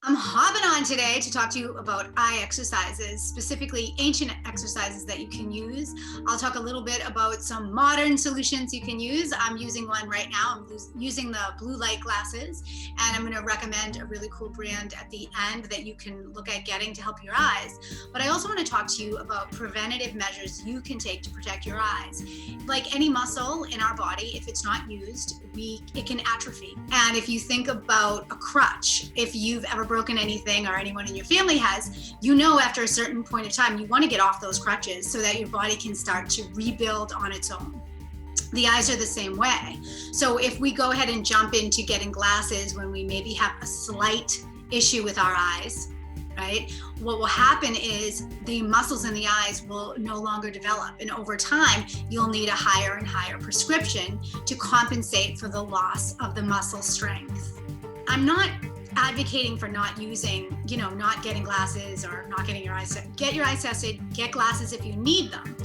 I'm hopping on today to talk to you about eye exercises, specifically ancient exercises that you can use. I'll talk a little bit about some modern solutions you can use. I'm using one right now. I'm using the blue light glasses, and I'm going to recommend a really cool brand at the end that you can look at getting to help your eyes. But I also want to talk to you about preventative measures you can take to protect your eyes. Like any muscle in our body, if it's not used, it can atrophy. And if you think about a crutch, if you've ever broken anything or anyone in your family has, you know after a certain point of time, you want to get off those crutches so that your body can start to rebuild on its own. The eyes are the same way. So if we go ahead and jump into getting glasses when we maybe have a slight issue with our eyes, right? What will happen is the muscles in the eyes will no longer develop. And over time, you'll need a higher and higher prescription to compensate for the loss of the muscle strength. I'm not advocating for not using, not getting glasses or not getting your eyes tested. Get your eyes tested, get glasses if you need them.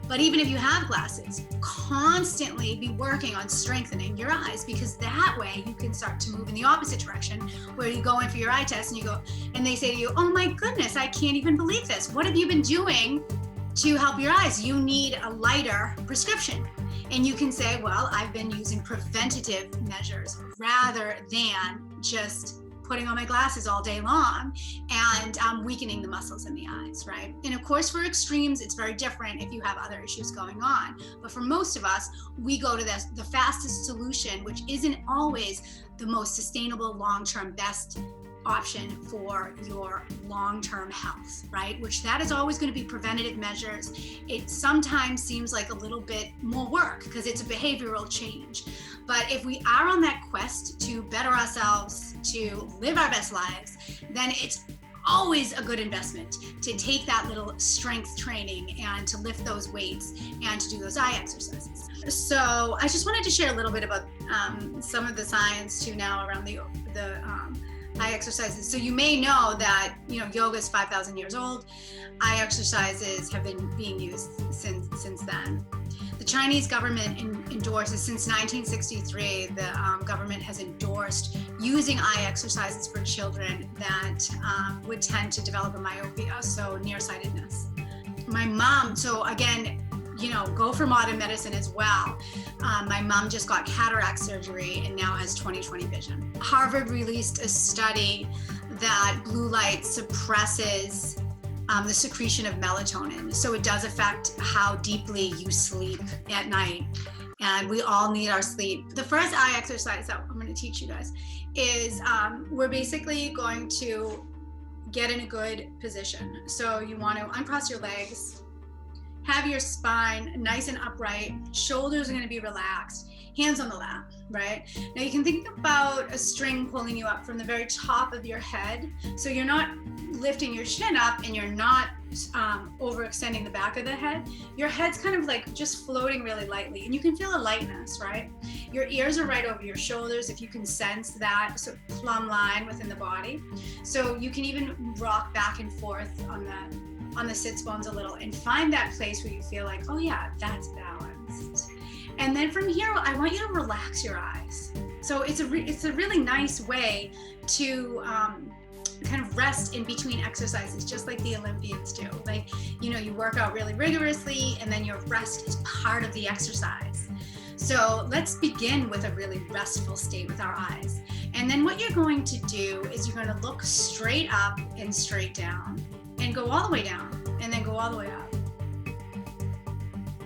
But even if you have glasses, constantly be working on strengthening your eyes, because that way you can start to move in the opposite direction, where you go in for your eye test and they say to you, oh my goodness, I can't even believe this. What have you been doing to help your eyes? You need a lighter prescription. And you can say, well, I've been using preventative measures rather than just putting on my glasses all day long and weakening the muscles in the eyes, right? And of course, for extremes, it's very different if you have other issues going on. But for most of us, we go to the fastest solution, which isn't always the most sustainable, long-term, best option for your long-term health, right? Which that is always going to be preventative measures. It sometimes seems like a little bit more work because it's a behavioral change. But if we are on that quest to better ourselves, to live our best lives, then it's always a good investment to take that little strength training and to lift those weights and to do those eye exercises. So I just wanted to share a little bit about some of the science too now around the eye exercises. So you may know that, yoga is 5,000 years old. Eye exercises have been being used since then. The Chinese government endorses, since 1963, the government has endorsed using eye exercises for children that would tend to develop a myopia, so nearsightedness. My mom, so again, go for modern medicine as well. My mom just got cataract surgery and now has 20/20 vision. Harvard released a study that blue light suppresses the secretion of melatonin. So it does affect how deeply you sleep at night. And we all need our sleep. The first eye exercise that I'm going to teach you guys is we're basically going to get in a good position. So you want to uncross your legs, have your spine nice and upright, shoulders are going to be relaxed, hands on the lap, right? Now you can think about a string pulling you up from the very top of your head. So you're not lifting your chin up and you're not overextending the back of the head. Your head's kind of like just floating really lightly, and you can feel a lightness, right? Your ears are right over your shoulders, if you can sense that sort of plumb line within the body. So you can even rock back and forth on the sits bones a little and find that place where you feel like, oh yeah, that's balanced. And then from here, I want you to relax your eyes. So it's a really nice way to kind of rest in between exercises, just like the Olympians do. Like, you work out really rigorously and then your rest is part of the exercise. So let's begin with a really restful state with our eyes. And then what you're going to do is you're going to look straight up and straight down and go all the way down and then go all the way up.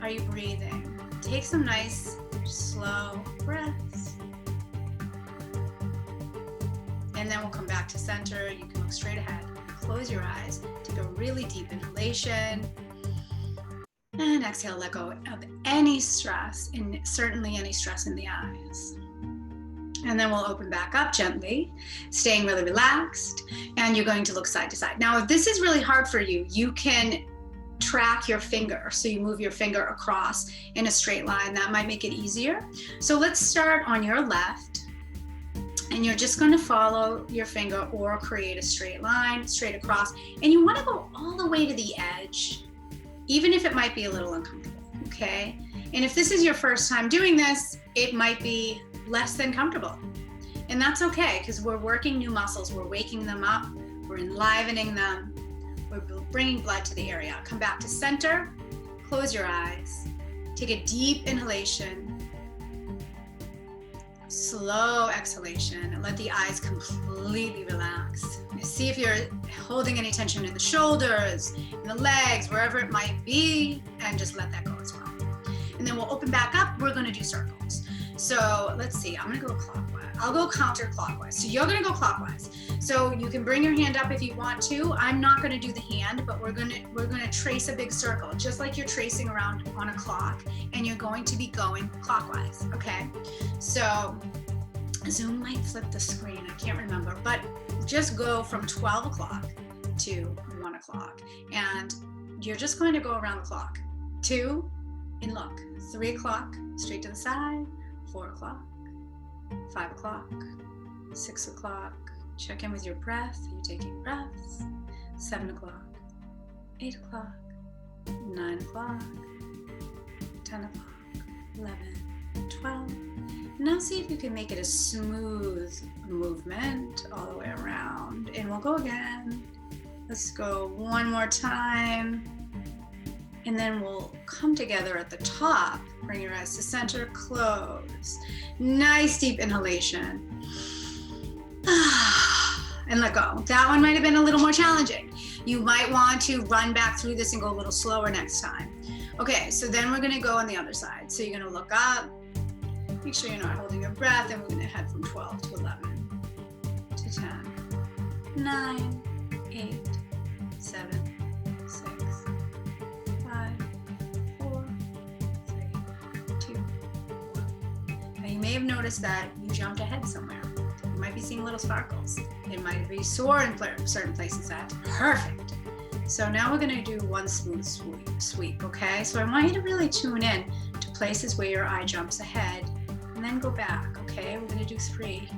Are you breathing? Take some nice, slow breaths. And then we'll come back to center. You can look straight ahead. Close your eyes. Take a really deep inhalation. And exhale, let go of any stress, and certainly any stress in the eyes. And then we'll open back up gently, staying really relaxed. And you're going to look side to side. Now, if this is really hard for you, you can track your finger. So you move your finger across in a straight line. That might make it easier. So let's start on your left. And you're just going to follow your finger or create a straight line straight across. And you want to go all the way to the edge, even if it might be a little uncomfortable, okay? And if this is your first time doing this, it might be less than comfortable. And that's okay, because we're working new muscles. We're waking them up. We're enlivening them. We're bringing blood to the area. Come back to center. Close your eyes. Take a deep inhalation. Slow exhalation, and let the eyes completely relax. See if you're holding any tension in the shoulders, in the legs, wherever it might be, and just let that go as well. And then we'll open back up. We're going to do circles. So let's see, I'm going to go clockwise. I'll go counterclockwise. So you're going to go clockwise. So you can bring your hand up if you want to. I'm not going to do the hand, but we're going to trace a big circle, just like you're tracing around on a clock, and you're going to be going clockwise. Okay. So Zoom might flip the screen. I can't remember, but just go from 12 o'clock to 1 o'clock, and you're just going to go around the clock. 2 and look. 3 o'clock, straight to the side. 4 o'clock. 5 o'clock. 6 o'clock. Check in with your breath. Are you taking breaths? 7 o'clock. 8 o'clock. 9 o'clock. 10 o'clock. 11. 12. Now see if you can make it a smooth movement all the way around. And we'll go again. Let's go one more time. And then we'll come together at the top. Bring your eyes to center, close. Nice deep inhalation. And let go. That one might have been a little more challenging. You might want to run back through this and go a little slower next time. Okay, so then we're gonna go on the other side. So you're gonna look up, make sure you're not holding your breath, and we're gonna head from 12 to 11 to 10, 9, 8, 7, 6, 5, 4, 3, 2, 1. Now you may have noticed that you jumped ahead somewhere. You might be seeing little sparkles. It might be sore in certain places. That's perfect. So now we're gonna do one smooth sweep, okay? So I want you to really tune in to places where your eye jumps ahead, and then go back, okay? We're gonna do 3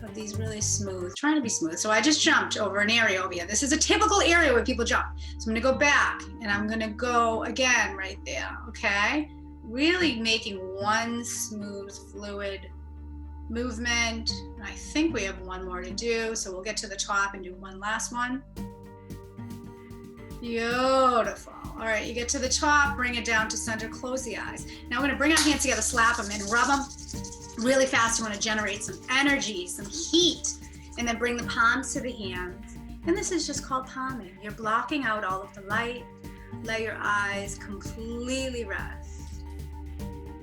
of these really smooth, trying to be smooth. So I just jumped over an area over here. This is a typical area where people jump. So I'm gonna go back, and I'm gonna go again right there, okay? Really making one smooth, fluid movement. I think we have one more to do, so we'll get to the top and do one last one. Beautiful. All right, you get to the top, bring it down to center, close the eyes. Now we're gonna bring our hands together, slap them and rub them really fast. You wanna generate some energy, some heat, and then bring the palms to the hands. And this is just called palming. You're blocking out all of the light. Let your eyes completely rest.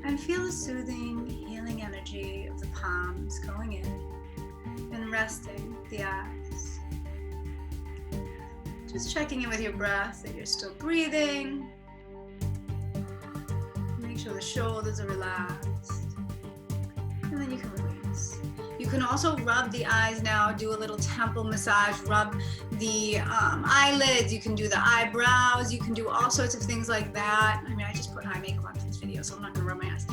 And feel the soothing, healing energy of the palms going in and resting the eyes. Just checking in with your breath, that you're still breathing. Make sure the shoulders are relaxed. And then you can release. You can also rub the eyes now, do a little temple massage, rub the eyelids, you can do the eyebrows, you can do all sorts of things like that. I mean, I just put eye makeup on for this video, so I'm not gonna rub my eyes.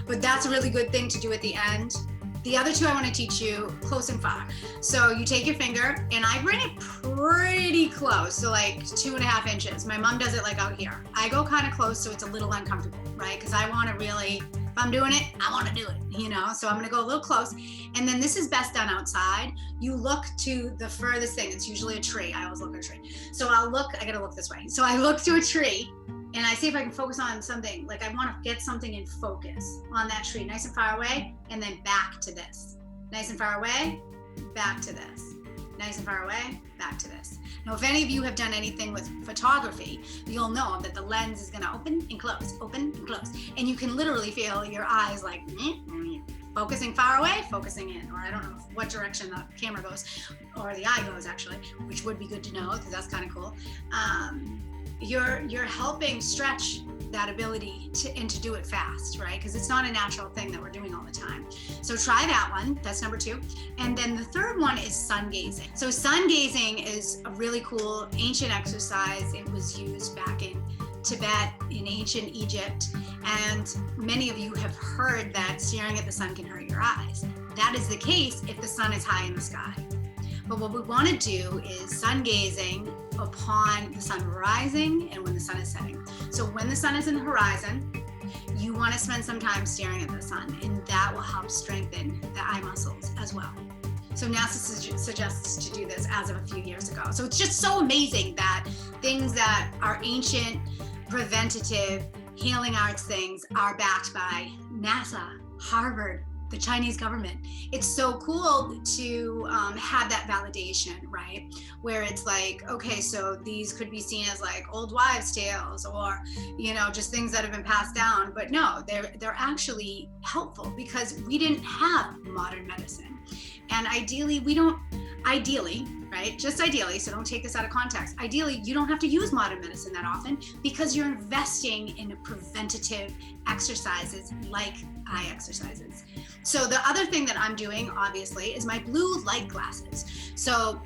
But that's a really good thing to do at the end. The other 2 I want to teach you, close and far. So you take your finger, and I bring it pretty close, so like 2.5 inches. My mom does it like out here. I go kind of close, so it's a little uncomfortable, right? Because I want to really, if I'm doing it, I want to do it, you know? So I'm going to go a little close. And then this is best done outside. You look to the furthest thing. It's usually a tree. I always look at a tree. So I got to look this way. So I look to a tree, and I see if I can focus on something. Like I want to get something in focus on that tree, nice and far away, and then back to this. Nice and far away, back to this. Nice and far away, back to this. Now, if any of you have done anything with photography, you'll know that the lens is gonna open and close, open and close. And you can literally feel your eyes like, focusing far away, focusing in, or I don't know what direction the camera goes, or the eye goes actually, which would be good to know, because that's kind of cool. You're helping stretch that ability to do it fast, right? Because it's not a natural thing that we're doing all the time. So try that one, that's number 2. And then the third one is sun gazing. So sun gazing is a really cool ancient exercise. It was used back in Tibet, in ancient Egypt, and many of you have heard that staring at the sun can hurt your eyes. That is the case if the sun is high in the sky. But what we want to do is sun gazing upon the sun rising and when the sun is setting. So when the sun is in the horizon, you want to spend some time staring at the sun, and that will help strengthen the eye muscles as well. So NASA suggests to do this as of a few years ago. So it's just so amazing that things that are ancient, preventative, healing arts things are backed by NASA, Harvard, the Chinese government. It's so cool to have that validation, right? Where it's like, okay, so these could be seen as like old wives' tales, or, you know, just things that have been passed down. But no, they're actually helpful, because we didn't have modern medicine. And ideally, right? Just ideally, so don't take this out of context. Ideally, you don't have to use modern medicine that often, because you're investing in preventative exercises like eye exercises. So the other thing that I'm doing, obviously, is my blue light glasses. So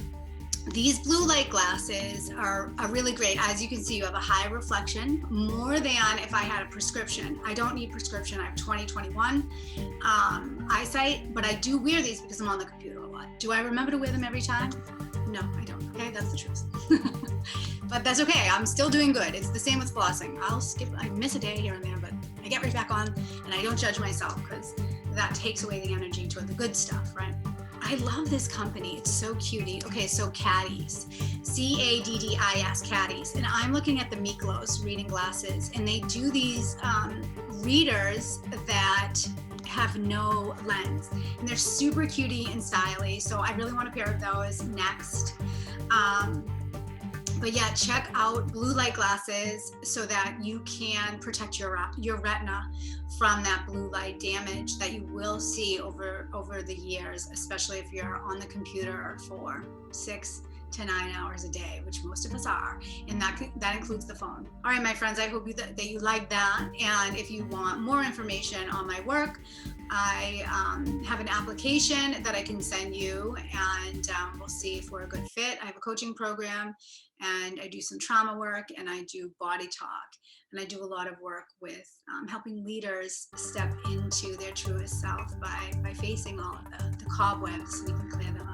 these blue light glasses are really great. As you can see, you have a high reflection, more than if I had a prescription. I don't need prescription. I have 20/21 eyesight, but I do wear these because I'm on the computer a lot. Do I remember to wear them every time? No, I don't. Okay, that's the truth. But that's okay. I'm still doing good. It's the same with flossing. I miss a day here and there, but I get right back on, and I don't judge myself, because that takes away the energy toward the good stuff, right? I love this company. It's so cutie. Okay, so Caddis, Caddis, Caddis. And I'm looking at the Miklos reading glasses, and they do these readers that have no lens, and they're super cutie and stylish. So I really want a pair of those next. But yeah, check out blue light glasses so that you can protect your retina from that blue light damage that you will see over the years, especially if you're on the computer for 6 to 9 hours a day, which most of us are, and that includes the phone. All right, my friends, I hope that you like that. And if you want more information on my work, I have an application that I can send you, and we'll see if we're a good fit. I have a coaching program, and I do some trauma work, and I do body talk, and I do a lot of work with helping leaders step into their truest self by facing all of the cobwebs, so we can clear them up.